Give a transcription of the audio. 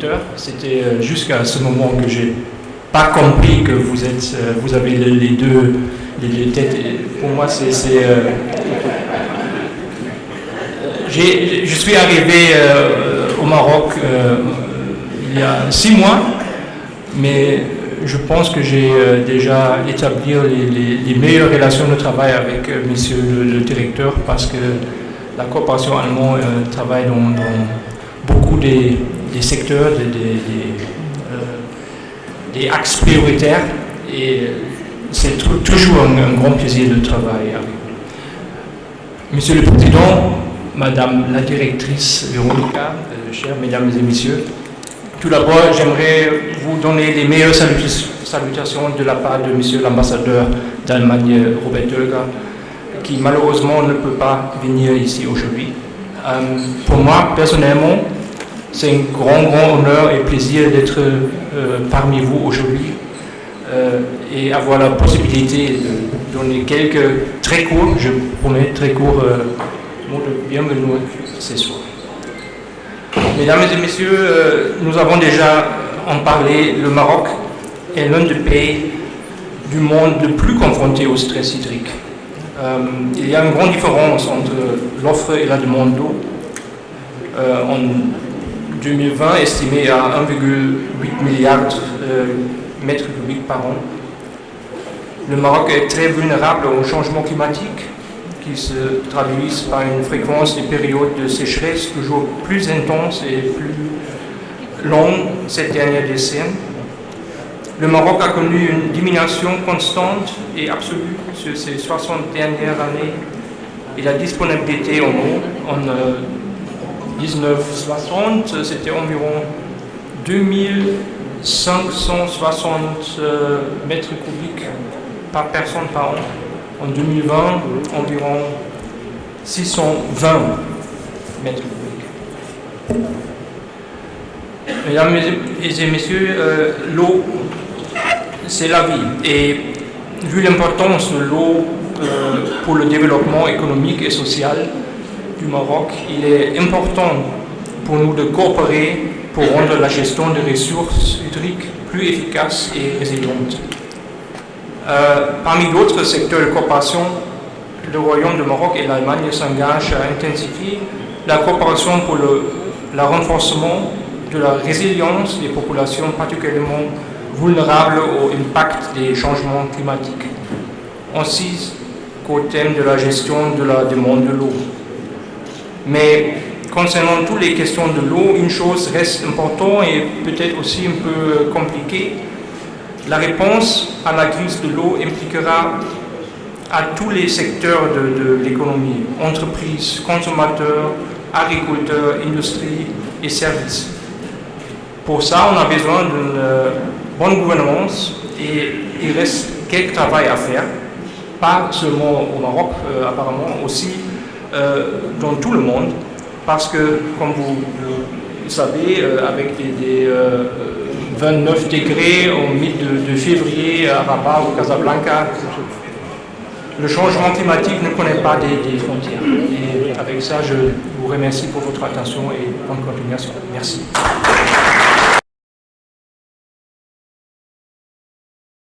directeur. C'était jusqu'à ce moment que j'ai pas compris que vous avez les deux têtes. Pour moi, je suis arrivé au Maroc il y a 6 mois, mais je pense que j'ai déjà établi les meilleures relations de travail avec monsieur le directeur, parce que la coopération allemande travaille dans beaucoup des secteurs, des axes prioritaires, et c'est toujours un grand plaisir de travailler avec vous. Monsieur le Président, Madame la Directrice Véronica, chers Mesdames et Messieurs, tout d'abord, j'aimerais vous donner les meilleures salutations de la part de Monsieur l'ambassadeur d'Allemagne, Robert Oelger, qui malheureusement ne peut pas venir ici aujourd'hui. Pour moi, personnellement, c'est un grand honneur et plaisir d'être parmi vous aujourd'hui et avoir la possibilité de donner quelques très courts, je promets, très courts mots de bienvenue ce soir. Mesdames et messieurs, nous avons déjà en parlé, le Maroc est l'un des pays du monde le plus confronté au stress hydrique. Il y a une grande différence entre l'offre et la demande d'eau. En 2020, estimé à 1,8 milliard de mètres cubiques par an. Le Maroc est très vulnérable au changement climatique, qui se traduisent par une fréquence des périodes de sécheresse toujours plus intense et plus longue ces dernières décennies. Le Maroc a connu une diminution constante et absolue sur ces 60 dernières années, et la disponibilité en eau en 1960, c'était environ 2560 mètres cubiques par personne par an. En 2020, environ 620 mètres cubiques. Mesdames et messieurs, l'eau, c'est la vie. Et vu l'importance de l'eau pour le développement économique et social du Maroc, il est important pour nous de coopérer pour rendre la gestion des ressources hydriques plus efficace et résiliente. Parmi d'autres secteurs de coopération, le Royaume du Maroc et l'Allemagne s'engagent à intensifier la coopération pour le renforcement de la résilience des populations particulièrement vulnérables au impact des changements climatiques, ainsi qu'au thème de la gestion de la demande de l'eau. Mais concernant toutes les questions de l'eau, une chose reste importante et peut-être aussi un peu compliquée. La réponse à la crise de l'eau impliquera à tous les secteurs de l'économie, entreprises, consommateurs, agriculteurs, industrie et services. Pour ça, on a besoin d'une bonne gouvernance et il reste quelques travail à faire, pas seulement au Maroc, apparemment, aussi dans tout le monde, parce que, comme vous le savez, avec des 29 degrés au milieu de février à Rabat ou Casablanca, le changement climatique ne connaît pas des frontières. Et avec ça, je vous remercie pour votre attention et bonne continuation. Merci.